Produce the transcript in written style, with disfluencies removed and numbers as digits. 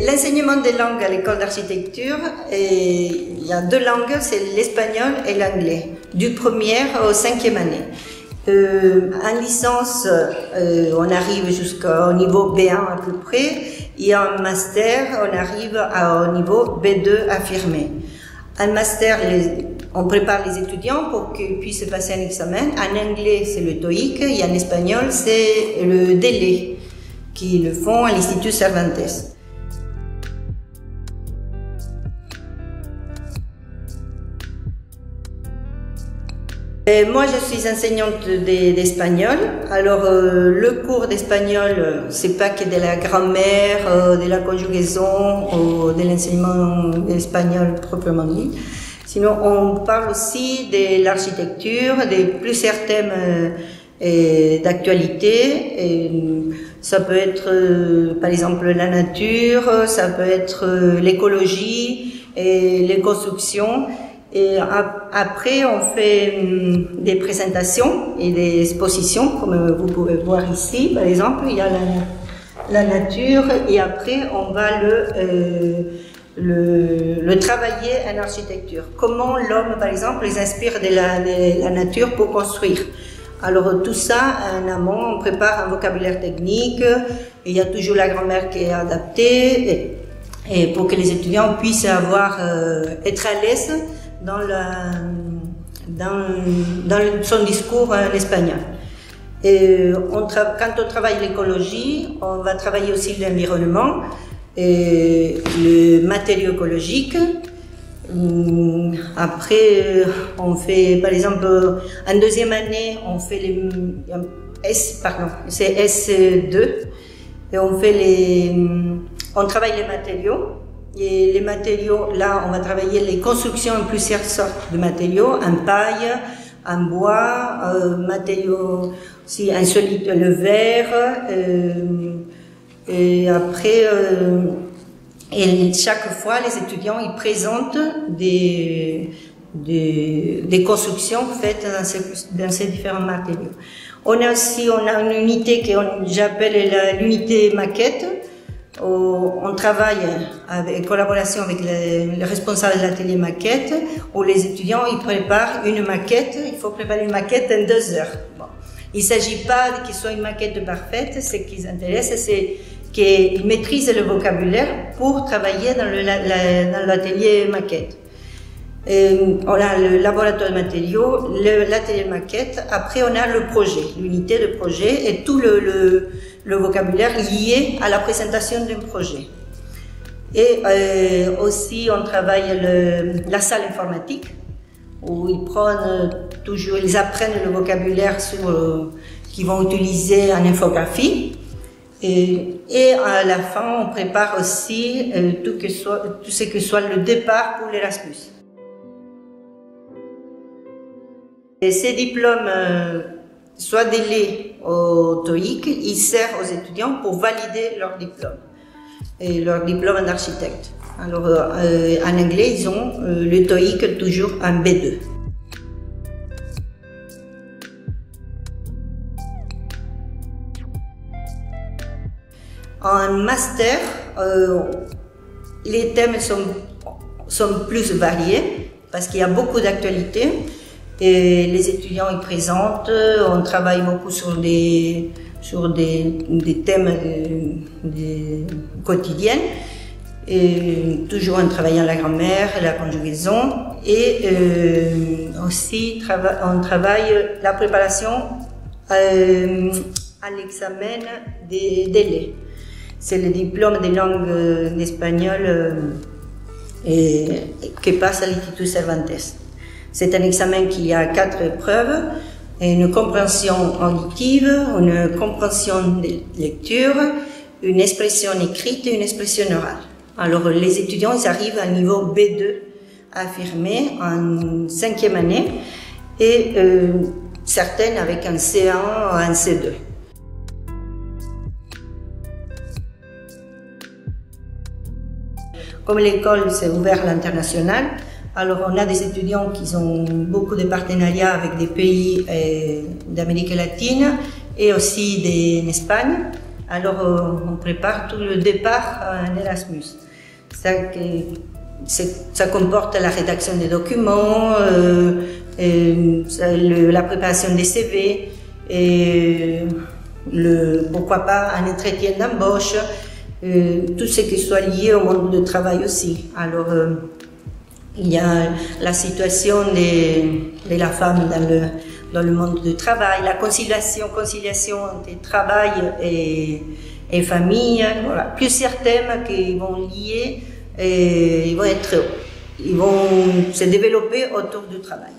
L'enseignement des langues à l'école d'architecture, il y a deux langues, c'est l'espagnol et l'anglais, du première au cinquième année. En licence, on arrive jusqu'au niveau B1 à peu près, et en master, on arrive au niveau B2 affirmé. En master, on prépare les étudiants pour qu'ils puissent passer un examen. En anglais, c'est le TOEIC, et en espagnol, c'est le DELE, qui le font à l'Institut Cervantes. Moi, je suis enseignante d'espagnol. Alors, le cours d'espagnol, c'est pas que de la grammaire, de la conjugaison ou de l'enseignement espagnol proprement dit. Sinon, on parle aussi de l'architecture, de plusieurs thèmes d'actualité. Ça peut être, par exemple, la nature, ça peut être l'écologie et les constructions. Et après, on fait des présentations et des expositions, comme vous pouvez voir ici, par exemple, il y a la nature, et après, on va le travailler en architecture. Comment l'homme, par exemple, s'inspire de la nature pour construire. Alors, tout ça, en amont, on prépare un vocabulaire technique, il y a toujours la grammaire qui est adaptée, et pour que les étudiants puissent être à l'aise dans son discours en espagnol. Et quand on travaille l'écologie, on va travailler aussi l'environnement, le matériau écologique. Après, on fait, par exemple, en deuxième année, on fait c'est S2, et on travaille les matériaux. Et les matériaux, là, on va travailler les constructions en plusieurs sortes de matériaux, en paille, en bois, matériaux aussi insolites, le verre, et après, et chaque fois, les étudiants, ils présentent des constructions faites dans ces différents matériaux. On a une unité que j'appelle l'unité maquette. On travaille en collaboration avec le responsable de l'atelier maquette, où les étudiants ils préparent une maquette. Il faut préparer une maquette en 2 heures. Bon. Il ne s'agit pas qu'il soit une maquette parfaite. Ce qui les intéresse, c'est qu'ils maîtrisent le vocabulaire pour travailler dans l'atelier maquette. On a le laboratoire de matériaux, l'atelier maquette. Après, on a le projet, l'unité de projet et tout le vocabulaire lié à la présentation d'un projet. Et aussi, on travaille la salle informatique, où ils apprennent le vocabulaire qu'ils vont utiliser en infographie. Et à la fin, on prépare aussi tout ce que soit le départ pour l'Erasmus. Et ces diplômes, soit DELE au TOEIC, ils servent aux étudiants pour valider leur diplôme, et leur diplôme d'architecte. Alors, en anglais, ils ont le TOEIC toujours en B2. En master, les thèmes sont plus variés parce qu'il y a beaucoup d'actualités. Et les étudiants ils présentent, on travaille beaucoup sur des thèmes quotidiens, et toujours en travaillant la grammaire, la conjugaison, et aussi on travaille la préparation à l'examen des DELE. C'est le diplôme des langues espagnoles qui passe à l'Institut Cervantes. C'est un examen qui a 4 épreuves, une compréhension auditive, une compréhension de lecture, une expression écrite et une expression orale. Alors les étudiants ils arrivent à un niveau B2 affirmé en 5e année, et certaines avec un C1 ou un C2. Comme l'école s'est ouverte à l'international, alors on a des étudiants qui ont beaucoup de partenariats avec des pays d'Amérique latine et aussi d'Espagne. Alors, on prépare tout le départ en Erasmus. Ça comporte la rédaction des documents, la préparation des CV, et pourquoi pas un entretien d'embauche, tout ce qui soit lié au monde du travail aussi. Alors, il y a la situation de la femme dans le monde du travail, la conciliation entre travail et famille, voilà, plusieurs thèmes qui vont lier et ils vont se développer autour du travail.